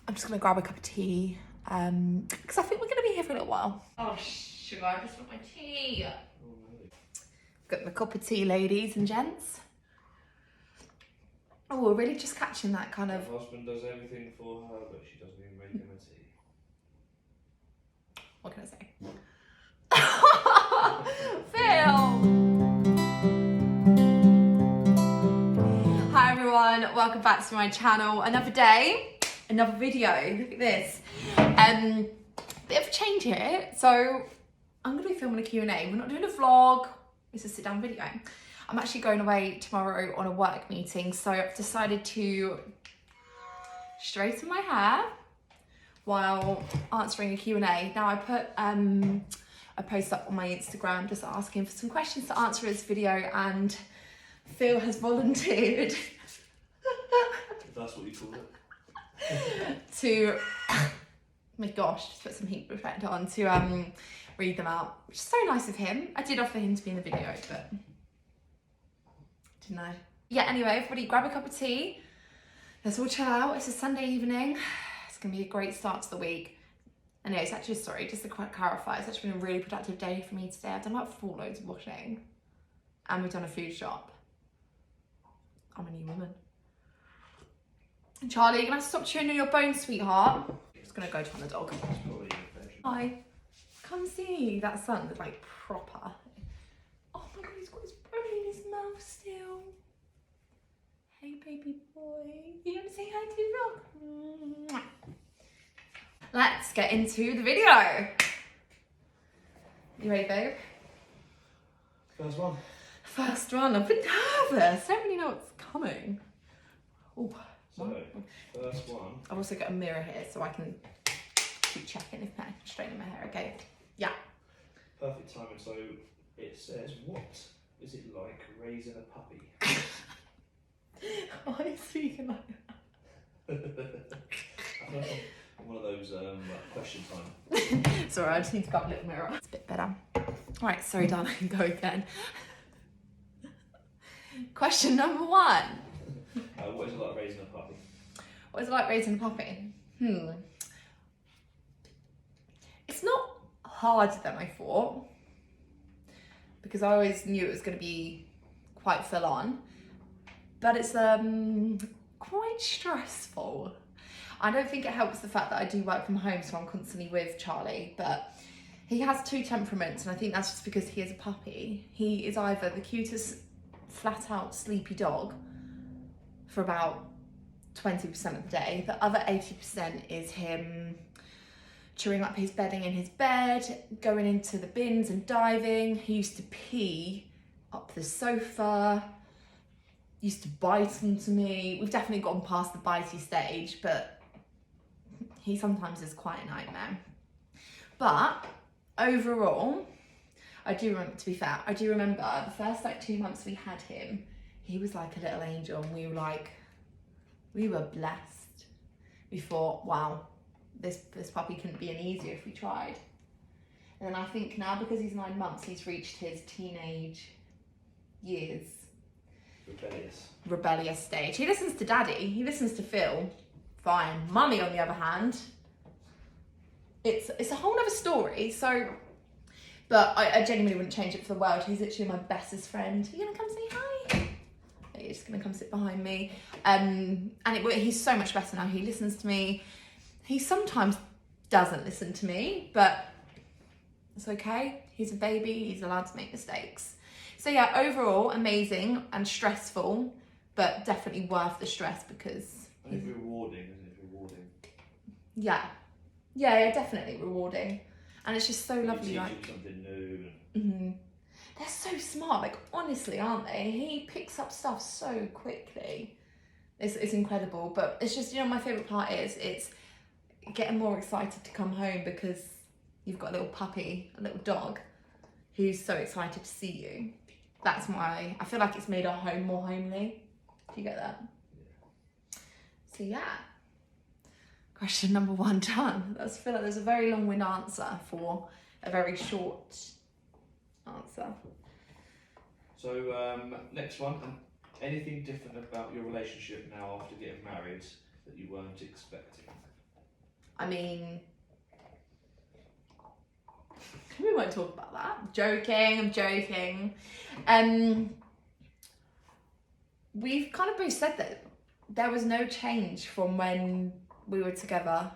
I'm just gonna grab a cup of tea because I think we're gonna be here for a little while. Oh sugar, I just want my tea. Got my cup of tea, ladies and gents. Oh, we're really just catching that kind of... Her husband does everything for her, but she doesn't even make him a tea. What can I say? Phil! Hi everyone, welcome back to my channel. Another day, another video. Look at this. Bit of a change here. So I'm gonna be filming a Q&A. We're not doing a vlog, it's a sit down video. I'm actually going away tomorrow on a work meeting, so I've decided to straighten my hair while answering a Q&A. Now I put a post up on my Instagram just asking for some questions to answer in this video, and Phil has volunteered If that's what you call it. to, oh my gosh, just put some heat effect on to read them out, which is so nice of him. I did offer him to be in the video, but didn't I? Yeah, anyway, everybody grab a cup of tea. Let's all chill out. It's a Sunday evening. It's gonna be a great start to the week. Anyway, it's actually, sorry, just to quite clarify, it's actually been a really productive day for me today. I've done about 4 loads of washing and we've done a food shop. I'm a new woman. Charlie, you're gonna have to stop chewing on your bones, sweetheart. I'm just gonna go find the dog. It's probably infection. Hi. Come see that sun that's like proper. Oh my god, he's got his bone in his mouth still. Hey baby boy, you gonna say hi to the vlog? Let's get into the video. You ready, babe? First one. First one. I'm a bit nervous. I don't really know what's coming. Oh. So, first one. I've also got a mirror here so I can keep checking if I'm straightening my hair. Okay. Yeah. Perfect timing. So it says, what is it like raising a puppy? Why are you speaking like One of those question time. that? Sorry, I just need to grab a little mirror. It's a bit better. Alright, sorry darling, go again. Question number 1. What is it like raising a puppy? What is it like raising a puppy? It's not harder than I thought, because I always knew it was going to be quite full on, but it's quite stressful. I don't think it helps the fact that I do work from home, so I'm constantly with Charlie, but he has 2 temperaments, and I think that's just because he is a puppy. He is either the cutest flat out sleepy dog for about 20% of the day. The other 80% is him chewing up his bedding in his bed, going into the bins and diving. He used to pee up the sofa, used to bite into me. We've definitely gotten past the bitey stage, but he sometimes is quite a nightmare. But overall, I do remember, to be fair, I do remember the first 2 months we had him, he was like a little angel, and we were blessed. We thought, wow, this puppy couldn't be any easier if we tried. And then I think now, because he's 9 months, he's reached his teenage years. Rebellious stage. He listens to daddy, he listens to Phil, fine. Mummy, on the other hand, it's a whole other story. So, but I genuinely wouldn't change it for the world. He's literally my bestest friend. Are you gonna come say hi? He's just gonna come sit behind me. And he's so much better now. He listens to me. He sometimes doesn't listen to me, but it's okay. He's a baby, he's allowed to make mistakes. So yeah, overall, amazing and stressful, but definitely worth the stress because... And it's rewarding, isn't it? It's rewarding. Yeah, definitely rewarding. And it's just so lovely. You like teach him something new. They're so smart, like honestly, aren't they? He picks up stuff so quickly. It's incredible, but it's just, you know, my favourite part is it's getting more excited to come home because you've got a little puppy, a little dog, who's so excited to see you. That's why I feel like it's made our home more homely. Do you get that? Yeah. So yeah. Question number 1 done. I feel like there's a very long-winded answer for a very short answer. So next one. Anything different about your relationship now after getting married that you weren't expecting? I mean, we won't talk about that. I'm joking. We've kind of both said that there was no change from when we were together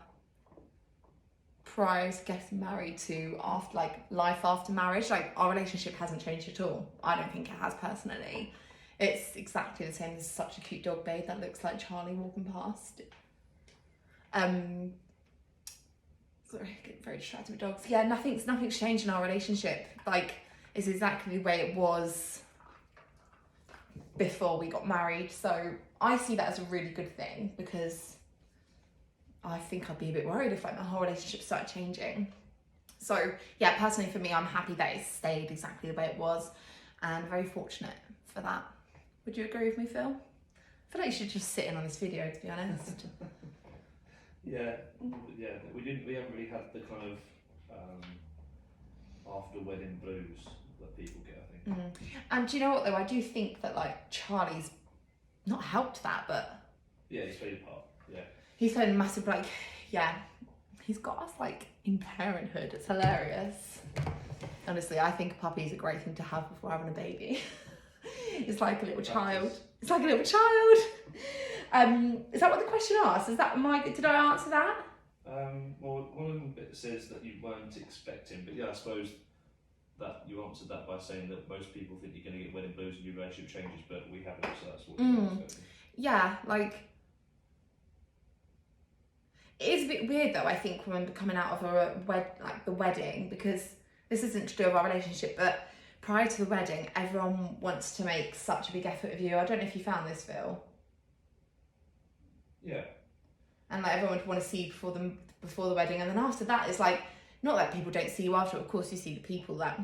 prior to getting married to after, like, life after marriage. Like, our relationship hasn't changed at all. I don't think it has, personally. It's exactly the same. There's such a cute dog babe that looks like Charlie walking past. Sorry, I get very distracted with dogs. Yeah, nothing's changed in our relationship. Like, it's exactly the way it was before we got married. So I see that as a really good thing, because I think I'd be a bit worried if, like, my whole relationship started changing. So yeah, personally for me, I'm happy that it stayed exactly the way it was, and very fortunate for that. Would you agree with me, Phil? I feel like you should just sit in on this video, to be honest. Yeah. We haven't really had the kind of after wedding blues that people get, I think. And do you know what though? I do think that, like, Charlie's not helped that, but Yeah, he's played a part. Yeah. he's played a massive, like, yeah, he's got us, like, in parenthood. It's hilarious. Honestly, I think a puppy is a great thing to have before having a baby. It's like a little child. It's like a little child. Is that what the question asked? Did I answer that? Well, one of them says that you weren't expecting, but yeah, I suppose that you answered that by saying that most people think you're going to get wedding blues and your relationship changes, but we haven't, so that's what you're expecting. Yeah, like, it is a bit weird though, I think, when coming out of the wedding, because this isn't to do with our relationship, but prior to the wedding, everyone wants to make such a big effort of you. I don't know if you found this, Phil. Yeah. And, like, everyone would want to see you before the wedding, and then after that, it's like, not that people don't see you after. Of course, you see the people that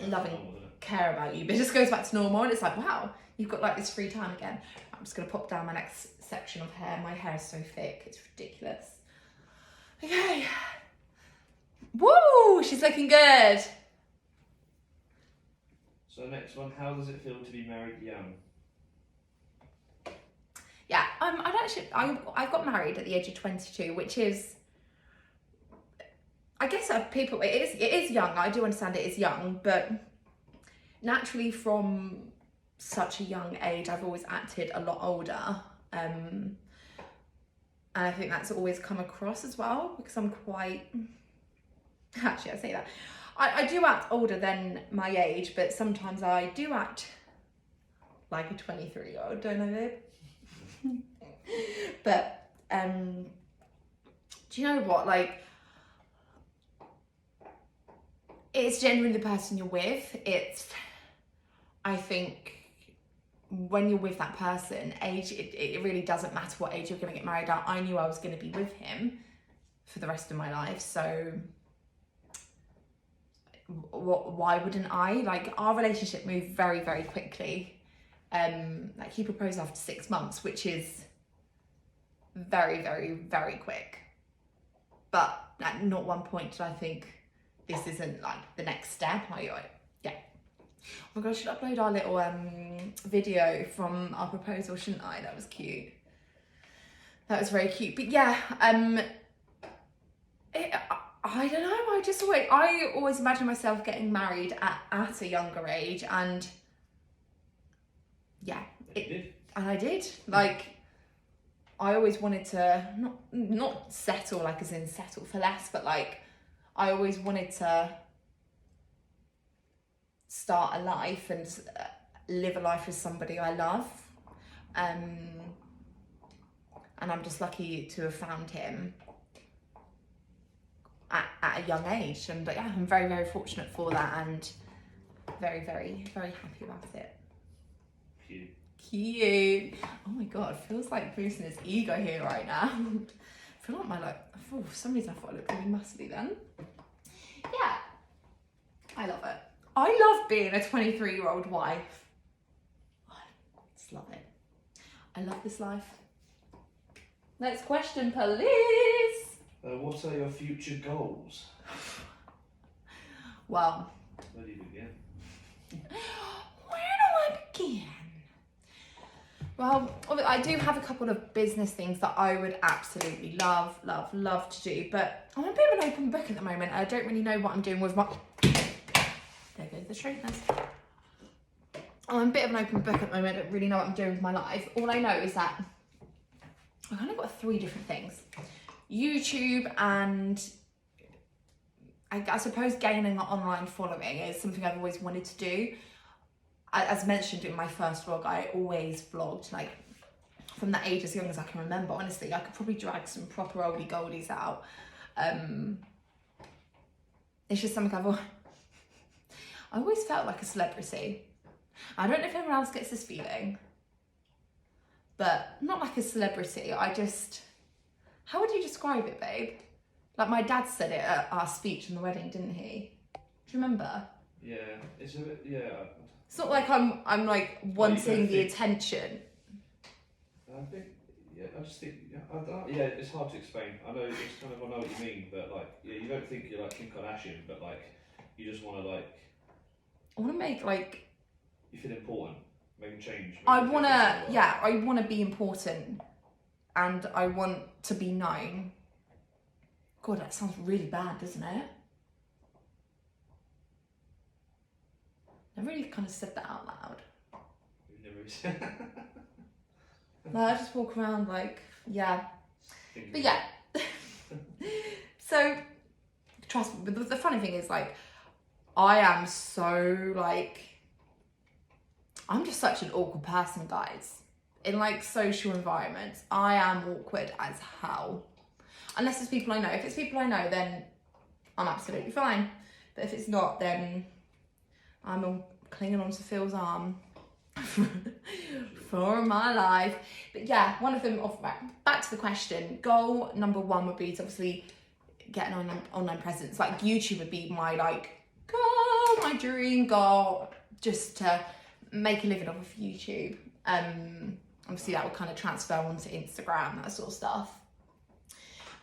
love and care about you, but it just goes back to normal, and it's like, wow, you've got, like, this free time again. I'm just gonna pop down my next section of hair. My hair is so thick, it's ridiculous. Okay. Woo! She's looking good. So next one, how does it feel to be married young? Yeah, I got married at the age of 22, which is, I guess, it is young. I do understand it is young, but naturally from such a young age, I've always acted a lot older. And I think that's always come across as well, because I'm quite, actually I say that, I do act older than my age, but sometimes I do act like a 23-year-old, don't I, babe? But do you know what, like, it's genuinely the person you're with. I think when you're with that person, age, it really doesn't matter what age you're going to get married at. I knew I was going to be with him for the rest of my life, so why wouldn't I? Like, our relationship moved very, very quickly. Like, he proposed after 6 months, which is very, very, very quick. But at not one point did I think this isn't, like, the next step. Yeah. Oh my god, I should upload our little video from our proposal, shouldn't I? That was cute. That was very cute. But yeah, I don't know. I always imagine myself getting married at a younger age, and yeah, and I did. Like, I always wanted to not settle, like, as in settle for less, but, like, I always wanted to start a life and live a life with somebody I love. And I'm just lucky to have found him at a young age. And yeah, I'm very, very fortunate for that, and very, very, very happy about it. Cute. Oh my god, feels like boosting his ego here right now. I feel like for some reason I thought I looked really muscly then. Yeah, I love it. I love being a 23-year-old wife. I just love it. I love this life. Next question, please. What are your future goals? Well, Where do you begin? where do I begin? Well, I do have a couple of business things that I would absolutely love to do, but I'm a bit of an open book at the moment. I don't really know what I'm doing with my... There goes the straighteners. I'm a bit of an open book at the moment. I don't really know what I'm doing with my life. All I know is that I've kind of got 3 different things. YouTube and I suppose gaining an online following is something I've always wanted to do. As mentioned in my first vlog, I always vlogged, like, from the age as young as I can remember. Honestly, I could probably drag some proper oldie goldies out. It's just something I always felt like a celebrity. I don't know if everyone else gets this feeling, but not like a celebrity. How would you describe it, babe? Like, my dad said it at our speech in the wedding, didn't he? Do you remember? Yeah, it's a bit, yeah. It's not like I'm like wanting the attention. I think, yeah, I just think, yeah, I don't know, yeah, it's hard to explain. I know I know what you mean, but like, yeah, you don't think you're like Kim Kardashian, but like, you just want to like. I want to make like. You feel important, make a change. I want to be important, and I want to be known. God, that sounds really bad, doesn't it? I really kind of said that out loud. You've never said. No, I just walk around like, yeah. But yeah. So, trust me, but the funny thing is, like, I am so, like, I'm just such an awkward person, guys. In, like, social environments, I am awkward as hell. Unless it's people I know. If it's people I know, then I'm absolutely fine. But if it's not, then I'm clinging onto Phil's arm for my life. But yeah, one of them, back to the question, goal number 1 would be to obviously get an online presence. Like, YouTube would be my, like, goal, my dream goal, just to make a living off of YouTube. Obviously that would kind of transfer onto Instagram, that sort of stuff.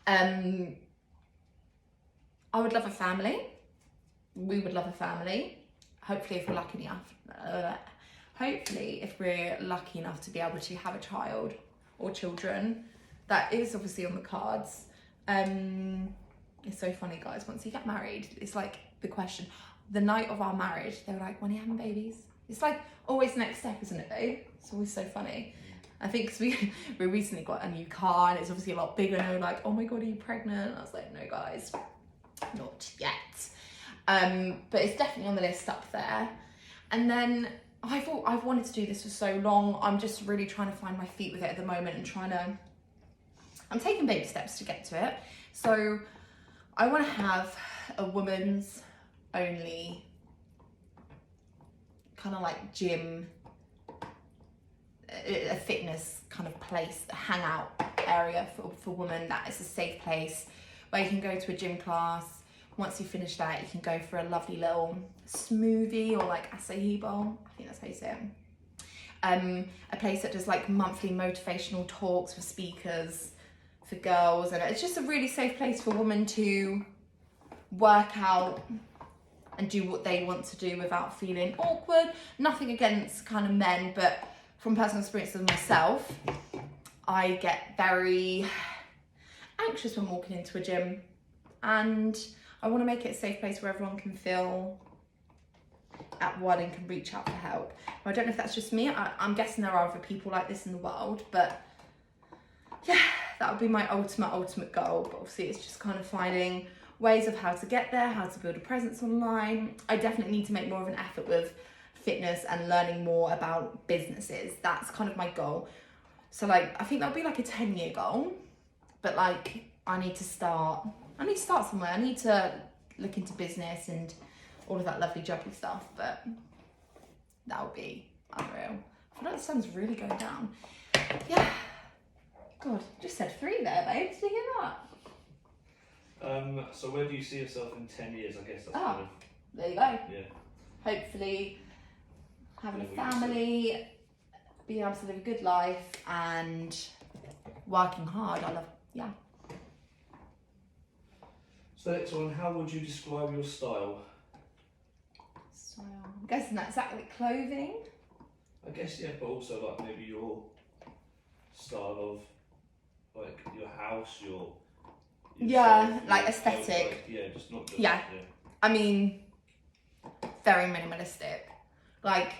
I would love a family. We would love a family. Hopefully, if we're lucky enough to be able to have a child or children, that is obviously on the cards. It's so funny, guys. Once you get married, it's like the question. The night of our marriage, they were like, "When are you having babies?" It's like always the next step, isn't it, babe? It's always so funny. I think because we recently got a new car and it's obviously a lot bigger, and they were like, "Oh my god, are you pregnant?" I was like, "No, guys, not yet." But it's definitely on the list up there. And then I've wanted to do this for so long. I'm just really trying to find my feet with it at the moment and I'm taking baby steps to get to it. So I want to have a woman's only kind of like gym, a fitness kind of place, a hangout area for women that is a safe place where you can go to a gym class. Once you finish that, you can go for a lovely little smoothie or like acai bowl. I think that's how you say it. A place that does like monthly motivational talks for speakers, for girls, and it's just a really safe place for women to work out and do what they want to do without feeling awkward. Nothing against kind of men, but from personal experience with myself, I get very anxious when walking into a gym, and I want to make it a safe place where everyone can feel at one and can reach out for help. I don't know if that's just me. I'm guessing there are other people like this in the world, but yeah, that would be my ultimate goal. But obviously it's just kind of finding ways of how to get there, how to build a presence online. I definitely need to make more of an effort with fitness and learning more about businesses. That's kind of my goal. So like, I think that'll be like a 10-year goal, but like I need to start somewhere. I need to look into business and all of that lovely jubbly stuff, but that would be unreal. I feel like the sun's really going down. Yeah. God, just said 3 there, babe. Did you hear that? So where do you see yourself in 10 years? I guess that's kind of... There you go. Yeah. Hopefully having a family, being able to live a good life and working hard. Yeah. So next one, how would you describe your style? So I'm guessing that's like clothing. I guess, yeah, but also like maybe your style of like your house, your Yeah, yourself, like your- aesthetic. yeah, just not just Yeah. I mean, very minimalistic. Like,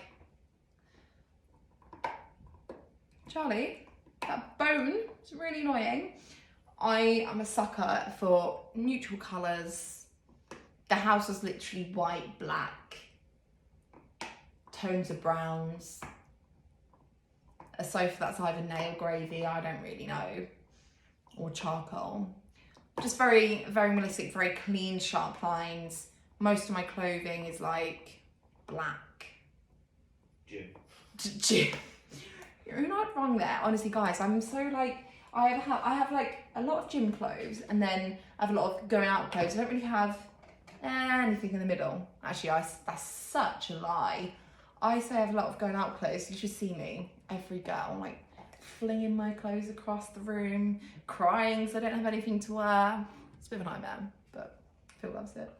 Charlie, that bone is really annoying. I am a sucker for neutral colours. The house was literally white, black, tones of browns. A sofa that's either nail gravy, I don't really know, or charcoal. Just very, very minimalistic, very clean, sharp lines. Most of my clothing is like black. Gym. You're not wrong there, honestly, guys. I'm so like, I have like a lot of gym clothes, and then I have a lot of going out clothes. I don't really have anything in the middle. Actually, that's such a lie. I say I have a lot of going out clothes. You should see me, every girl, like flinging my clothes across the room, crying because I don't have anything to wear. It's a bit of a nightmare, but Phil loves it.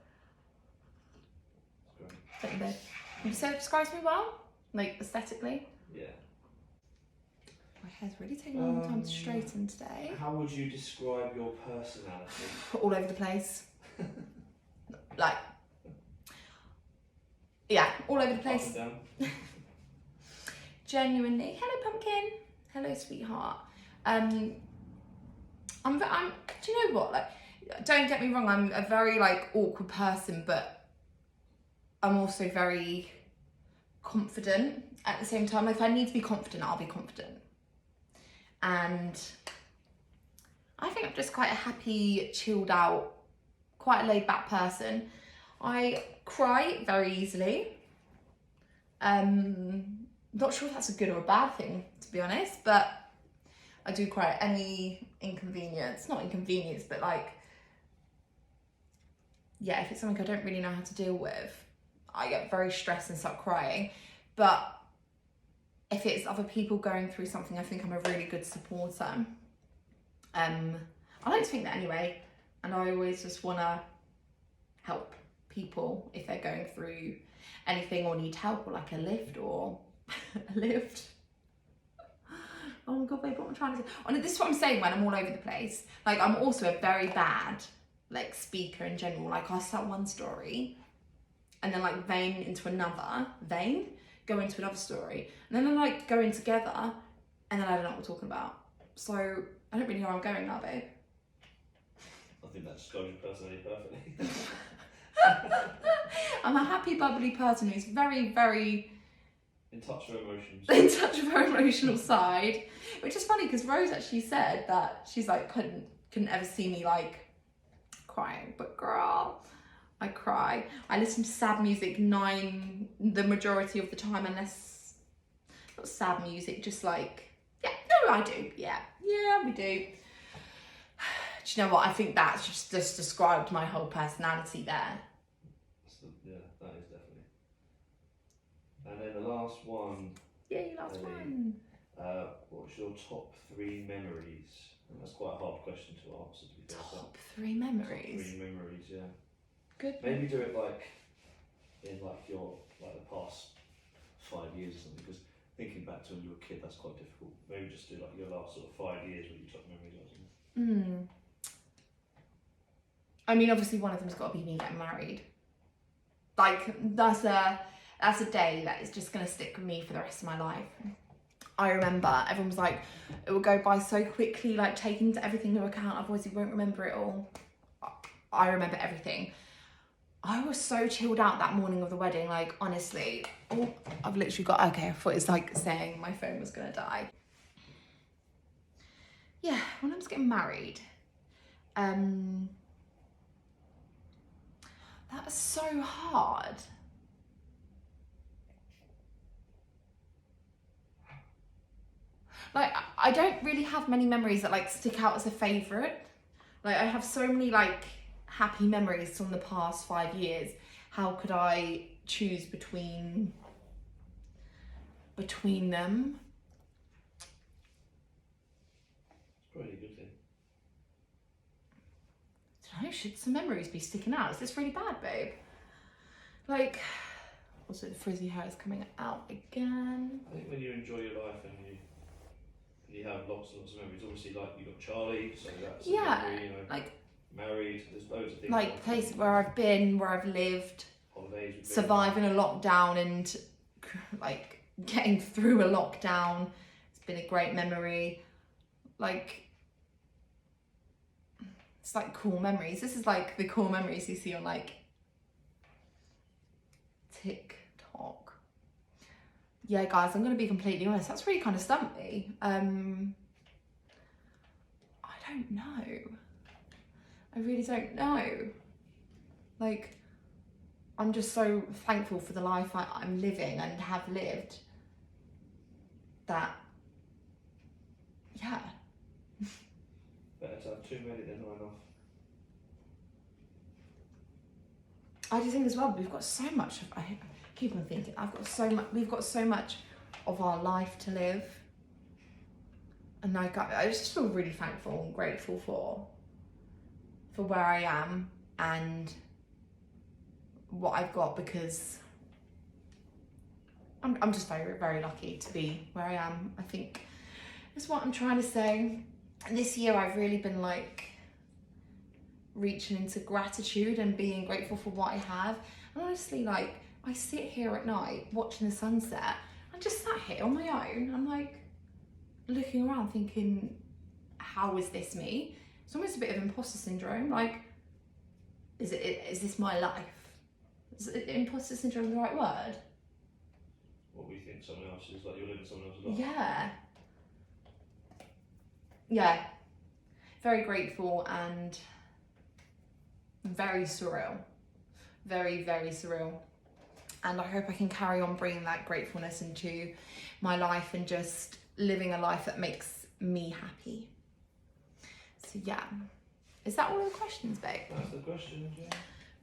Don't you, babe? Would you say it describes me well? Like, aesthetically? Yeah. My hair's really taking a long time to straighten today. How would you describe your personality? All over the place. Like, yeah, all over the place. Up and down. Genuinely. Hello, pumpkin. Hello, sweetheart. Do you know what? Like, don't get me wrong. I'm a very like awkward person, but I'm also very confident at the same time. Like, if I need to be confident, I'll be confident. And I think I'm just quite a happy, chilled out, quite a laid back person. I cry very easily. Not sure if that's a good or a bad thing, to be honest, but I do cry at any inconvenience. Not inconvenience, but like, yeah, if it's something I don't really know how to deal with, I get very stressed and start crying. But if it's other people going through something, I think I'm a really good supporter. I like to think that anyway, and I always just want to help people if they're going through anything or need help, or like a lift or a lift. Oh my god, babe, what I'm trying to say. Oh, no, this is what I'm saying when I'm all over the place. Like, I'm also a very bad like speaker in general. Like, I'll start one story and then like vein into another vein, go into another story, and then I like go in together, and then I don't know what we're talking about. So I don't really know where I'm going now, babe. I think that describes your personality perfectly. I'm a happy, bubbly person who's very, very in touch with emotions. in touch with her emotional side, which is funny because Rose actually said that she's like couldn't ever see me like crying, but girl, I cry. I listen to sad music the majority of the time, unless not sad music, just like, yeah, no, I do, yeah, we do. Do you know what? I think that's just described my whole personality there. Yeah, that is definitely. And then the last one. Yeah, you last one. What's your top 3 memories? And that's quite a hard question to answer, to be fair. Top 3 memories. Top 3 memories, yeah. Good. Maybe do it like in like your like the past 5 years or something, because thinking back to when you were a kid, that's quite difficult. Maybe just do like your last sort of 5 years with your top memories or something. I mean, obviously one of them's got to be me getting married. Like, that's a day that is just going to stick with me for the rest of my life. I remember everyone was like, it will go by so quickly, like taking everything into account, otherwise you won't remember it all. I remember everything. I was so chilled out that morning of the wedding, like, honestly. Oh, I've literally got, okay, I thought it was like saying my phone was going to die. Yeah, when I was getting married, that was so hard. Like, I don't really have many memories that like stick out as a favourite. Like, I have so many like happy memories from the past 5 years. How could I choose between them? It's probably a good thing. I don't know, should some memories be sticking out? Is this really bad, babe? Like, also the frizzy hair is coming out again. I think when you enjoy your life and you have lots and lots of memories. Obviously, like you got Charlie, so that's a Yeah, memory, you know. like Married, there's loads of things. like places where I've been, where I've lived, Holidays. We've been. surviving a lockdown and like getting through a lockdown. It's been a great memory. Like, it's like cool memories. This is like the cool memories you see on like TikTok. Yeah, guys, I'm gonna be completely honest. That's really kind of stumped me. I don't know. I really don't know. Like, I'm just so thankful for the life I'm living and have lived. That, yeah. Better to have too many than not enough. I just think as well, we've got so much. I keep on thinking, we've got so much of our life to live. And like, I just feel really thankful and grateful for where I am and what I've got, because I'm just very, very lucky to be where I am. I think that's what I'm trying to say. And this year I've really been like reaching into gratitude and being grateful for what I have. And honestly, like, I sit here at night watching the sunset. I just sat here on my own. I'm like looking around thinking, how is this me? It's almost a bit of imposter syndrome. Like, is this my life? Is imposter syndrome the right word? What we think someone else is, like you're living someone else's life. Yeah. Yeah. Very grateful and very surreal. Very, very surreal. And I hope I can carry on bringing that gratefulness into my life and just living a life that makes me happy. So yeah. Is that all the questions, babe? That's the question, yeah.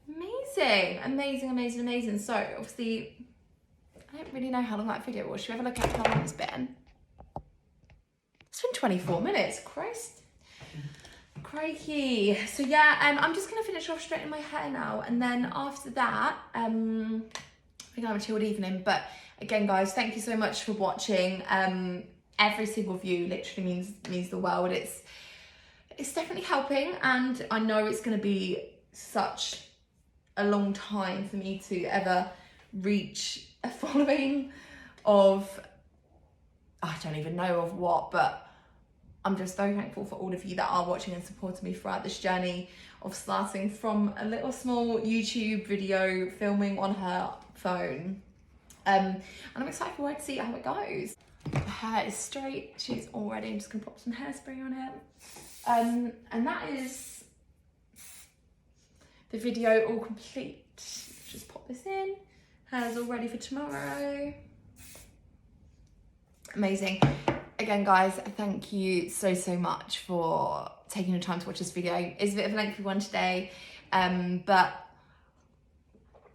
Amazing, amazing, amazing, amazing. So obviously, I don't really know how long that video was. Should we have a look at how long it's been? It's been 24 minutes, Christ. Crikey. So yeah, I'm just gonna finish off straightening my hair now, and then after that, I think have a chilled evening. But again, guys, thank you so much for watching. Every single view literally means the world. It's definitely helping, and I know it's gonna be such a long time for me to ever reach a following of, I don't even know of what, but I'm just so thankful for all of you that are watching and supporting me throughout this journey of starting from a little small YouTube video filming on her phone. And I'm excited for her to see how it goes. Her hair is straight, she's all ready. I'm just gonna pop some hairspray on it. And that is the video all complete. Just pop this in. Hair's all ready for tomorrow. Amazing. Again, guys, thank you so much for taking the time to watch this video. It's a bit of a lengthy one today, but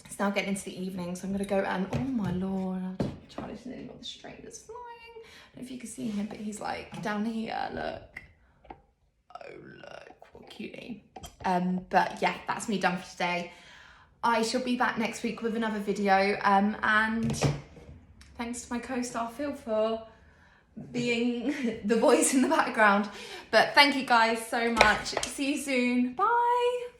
it's now getting into the evening, so I'm gonna go and, oh my lord, Charlie's nearly got the string that's flying. I don't know if you can see him, but he's like down here, look. Oh look, what cutie. But yeah, that's me done for today. I shall be back next week with another video, and thanks to my co-star Phil for being the voice in the background. But thank you guys so much. See you soon. Bye.